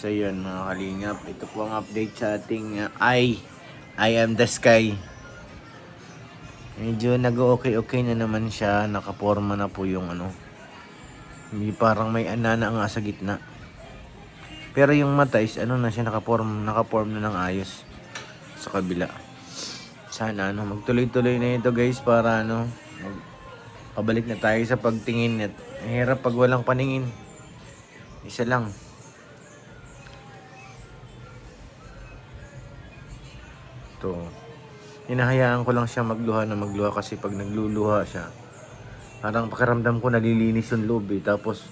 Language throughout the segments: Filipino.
So yun mga kalingap, ito po ang update sa ating I am the sky. Medyo nag-okay na naman siya, nakaporma na po yung hindi parang may anana nga sa gitna. Pero yung mata is na siya nakaporm na ng ayos sa kabila. Sana magtuloy-tuloy na ito guys para pabalik na tayo sa pagtingin at mahirap pag walang paningin. Isa lang. To. Hinahayaan ko lang siya magluha kasi pag nagluluha siya, parang pakiramdam ko nalilinis yung loob Tapos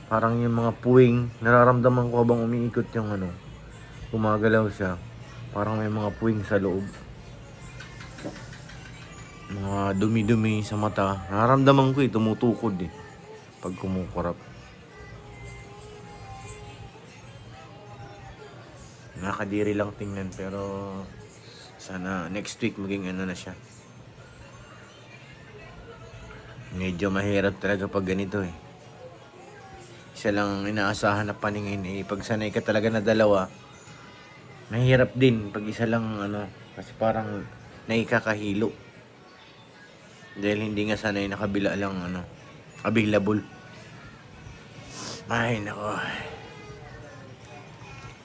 parang yung mga puwing, nararamdaman ko habang umiikot yung gumagalaw siya. Parang may mga puwing sa loob. Mga dumi-dumi sa mata. Nararamdaman ko tumutukod pag kumukurap. Nakakadiri lang tingnan pero sana next week maging na siya. Medyo mahirap talaga pag ganito Isa lang inaasahan na paningin pag sanay ka talaga na dalawa, mahirap din pag isa lang kasi parang naikakahilo. Dahil hindi nga sanay na kabila lang available. Ay nako.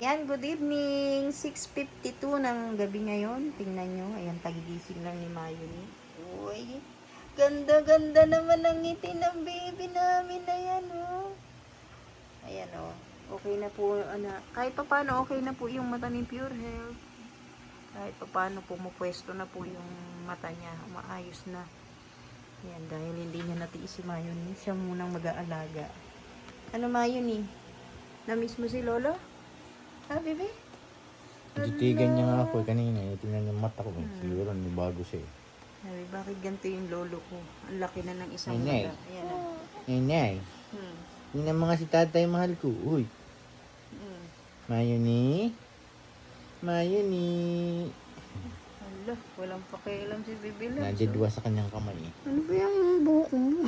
Yan, good evening. 6:52 ng gabi ngayon. Tingnan nyo. Ayan, pagigising lang ni Mayuni. Uy, ganda-ganda naman ang ngiti ng baby namin. Ayan, oh. Ayan, oh. Okay na po, kahit pa paano okay na po yung mata ni Pure Health. Kahit pa paano pumupwesto na po yung mata niya. Maayos na. Ayan, dahil hindi niya natiis si Mayuni. Siya munang mag-aalaga. Ano, Mayuni? Na-miss mo si Lolo? Ha, bebe? Titigan niya nga ako kanina. Tingnan yung mata ko. Siguro bago siya Sabi, bakit ganito yung lolo ko? Ang laki na ng isang Nenay. mata. Ayan na. Nenay. Yun ang mga si tatay mahal ko. Uy. Mayuni. Hala, walang pakialam si Bibi Loves. Nadidwa sa kanyang kamay Ano ba yung buhok mo?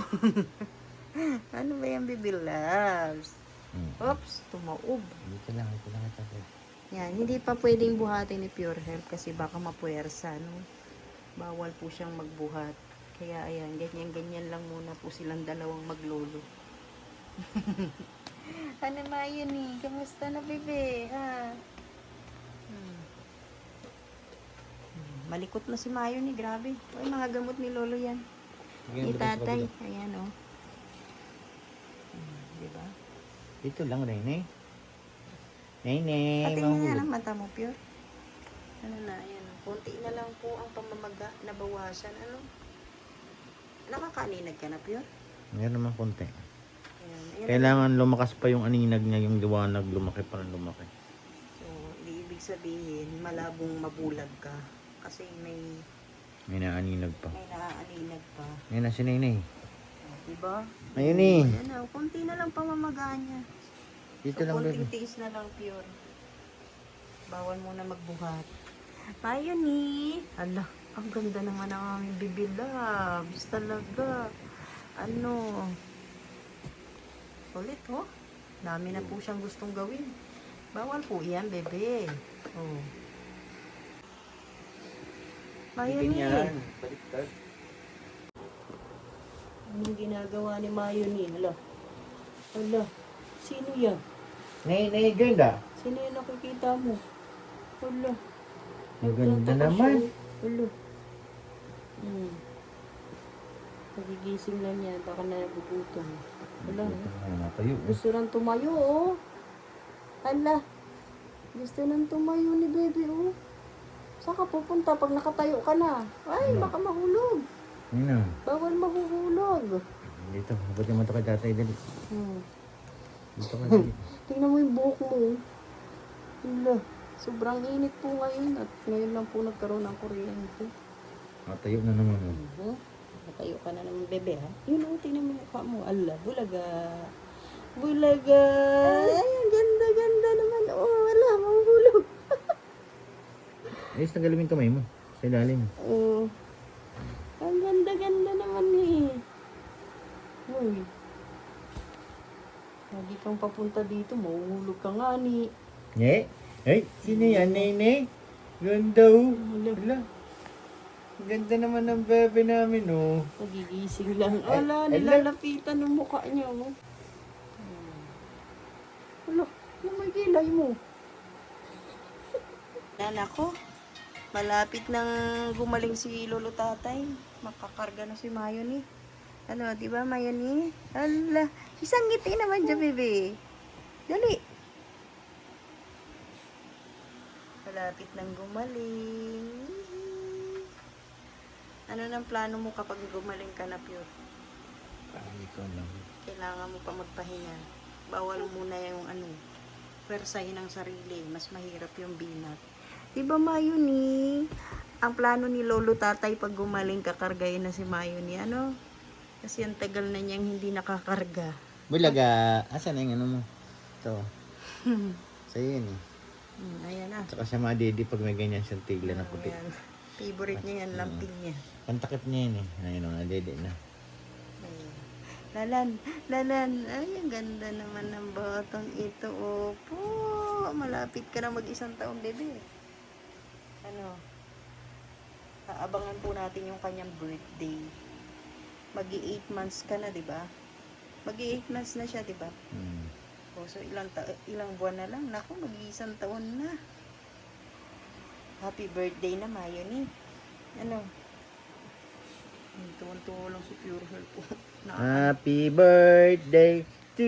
Ano ba yung Bibi Loves? Oops, tumaob. Dito lang ito. Yan, hindi pa pwedeng buhatin ni Pure Health kasi baka mapuwersa, no? Bawal po siyang magbuhat. Kaya ayan, ganyan-ganyan lang muna po silang dalawang maglolo. Ano Mayuni? Kamusta na, bebe? Ha? Malikot na si Mayuni, grabe. Ay, mga gamot ni lolo yan. Ni tatay. Ayan, oh. Diba? Dito lang, Rene. Nene, Patingin nga ng mata mo, Pure. Ano na, ayan. Konti na lang po ang pamamaga, nabawasan. Ano? Nakakaninag ka na, Pure? Meron naman konti. Ayan. Kailangan lumakas pa yung aninag niya, yung liwanag, lumaki pa ng lumaki. So, ibig sabihin, malabong mabulag ka. Kasi may naaninag pa. naaaninag pa. Yan na si Nene. Diba? Ayun Ayan na, konti na lang pamamaga niya. Dito So, lang, konting baby. tiis na lang, Pure. Bawal muna magbuhat. Mayuni! Ala, ang ganda naman ang aming Bibi Loves. Talaga. Ano? Ulit, oh. Dami na po siyang gustong gawin. Bawal po yan, bebe. Oh. Mayuni. Baliktad. Anong ginagawa ni Mayuni? Ala. Ala. Sino yan? Nene, ganda. Sino yung nakikita mo? Ala. Ang ganda Nagtataka naman. siya, oh. Ala. Nagigising lang yan. Baka na nagugutom. Ala. Natayo. Gusto nang tumayo, oh. Ala. Gusto nang tumayo ni baby, oh. Saan ka pupunta pag nakatayo ka na? Ay, baka mahulog. Ano? Bawal mahuhulog. Dito, ba't naman ito kay tatay dali? Dito ka dali. Tingnan mo yung buhok mo. Ala. Sobrang init po ngayon at ngayon lang po nagkaroon ng kuryente. Natayo na naman. Natayo ka na naman, bebe, ha? Yun, oh, tingnan mo yung mukha mo. Ala, bulaga. Bulaga. Ay, ang ganda-ganda naman. Oh, wala, mahulog. Ayos na galawin kamay mo. Sa ilalim. Oh. Ang ganda-ganda naman eh. Uy. Lagi kang papunta dito, mahuhulog ka nga ni. Nye? Ay, sino yan, Nene? Ganda oh. Hala. Ganda naman ng bebe namin oh. Pagigising lang. Ay, Ala, ala. nilalapitan ng mukha niya. Oh. Ala, yung may kilay mo. Yan ako. Malapit nang gumaling si Lolo Tatay. Makakarga na si Mayoni. Ano, di ba Mayoni? Ala, isang ngiti naman dyan, bebe. Dali. Malapit nang gumaling. Ano nang plano mo kapag gumaling ka na, Pure? Parang ikaw lang. Kailangan mo pa magpahinga. Bawal muna yung persahin ng sarili. Mas mahirap yung binat. Diba Mayoni? Ang plano ni Lolo Tatay pag gumaling kakargayin na si Mayoni. Ano? Kasi ang tagal na niyang hindi nakakarga. Bulaga, asan na yung ano mo? Ito. Sa'yo yun eh. Ayan na. Tsaka sa mga didi pag may ganyan siyang tigla na puti. Ayan. Favorite niya yan, lamping niya. Pantakip niya yun eh. Ayun o, nadede na. Lalan, lalan. Ay, ang ganda naman ng batang ito. Opo, malapit ka na mag-isang taon, bebe. Ano? Aabangan po natin yung kanyang birthday. Magi 8 months ka na, di ba? Magi 8 months na siya, di ba? O, so ilang buwan na lang. Naku, mag-isang taon na. Happy birthday na, Mayoni. Ano? Tuwan-tuwa lang si Pure Health po. Happy birthday to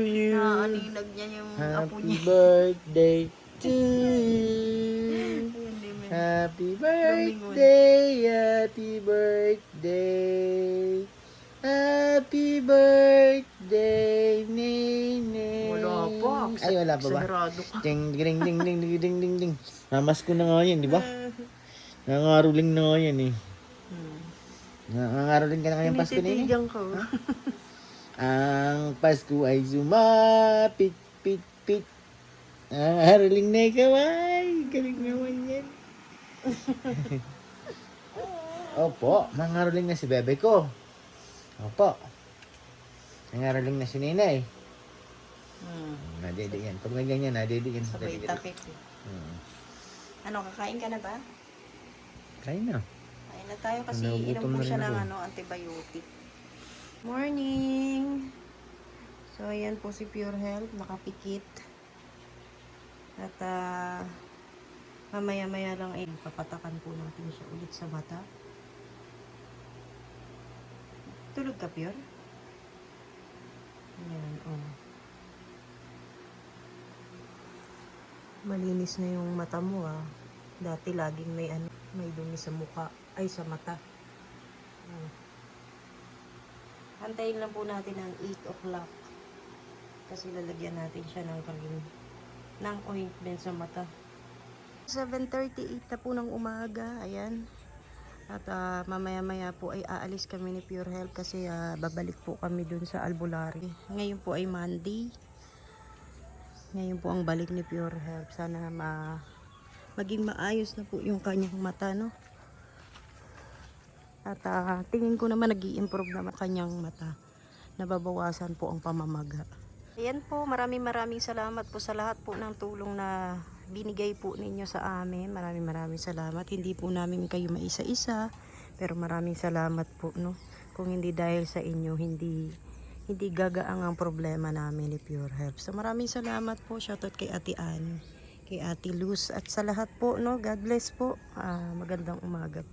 you. Naaninag niya yung apo Happy niya. birthday to you. Ayun, di ba? Happy birthday, happy birthday. Happy birthday, Nene. Wala pa. Ay, wala pa ba? Sagrado ka. Ding, ding, ding, ding, ding, ding, ding, ding. Namas ko na nga yan, di ba? Nangangaruling na nga yan eh. Nangangaruling ka na ngayong Pasko na yun eh. Tinititigan ko. Ang Pasko ay sumapit, pit, pit. Nangangaruling na ikaw ay. Galing naman yan. Opo, nangangaruling na si bebe ko. Opo. Nangangaruling na si Ninay. Nadede yan. Pag may ganyan, nadede yan sa Sabay taligid. takip eh. Ano, kakain ka na ba? Kain na. Kain na tayo kasi Nagugutom inom po na siya rin ng ako. antibiotic. Morning! So, ayan po si Pure Health, nakapikit. At mamaya-maya lang ay papatakan po natin siya ulit sa mata. Tulog ka, Pure? Ayan, oh. Malinis na yung mata mo ah. Dati laging may dumi sa mukha, ay sa mata. Antayin lang po natin ng 8 o'clock. Kasi lalagyan natin siya ng ointment sa mata. 7:38 na po ng umaga, ayan. At mamaya-maya po ay aalis kami ni Pure Health kasi babalik po kami dun sa Albularyo. Ngayon po ay Monday. Ngayon po ang balik ni Pure Health. Sana maging maayos na po yung kanyang mata, no? At tingin ko naman nag-i-improve naman kanyang mata. Nababawasan po ang pamamaga. Ayan po, maraming salamat po sa lahat po ng tulong na binigay po ninyo sa amin. Maraming salamat. Hindi po namin kayo maisa-isa, pero maraming salamat po, no? Kung hindi dahil sa inyo, hindi gagaang ang problema namin ni Pure Health. So maraming salamat po. Shoutout kay Ate Ann, kay Ate Luz, at sa lahat po, no? God bless po. Magandang umaga po.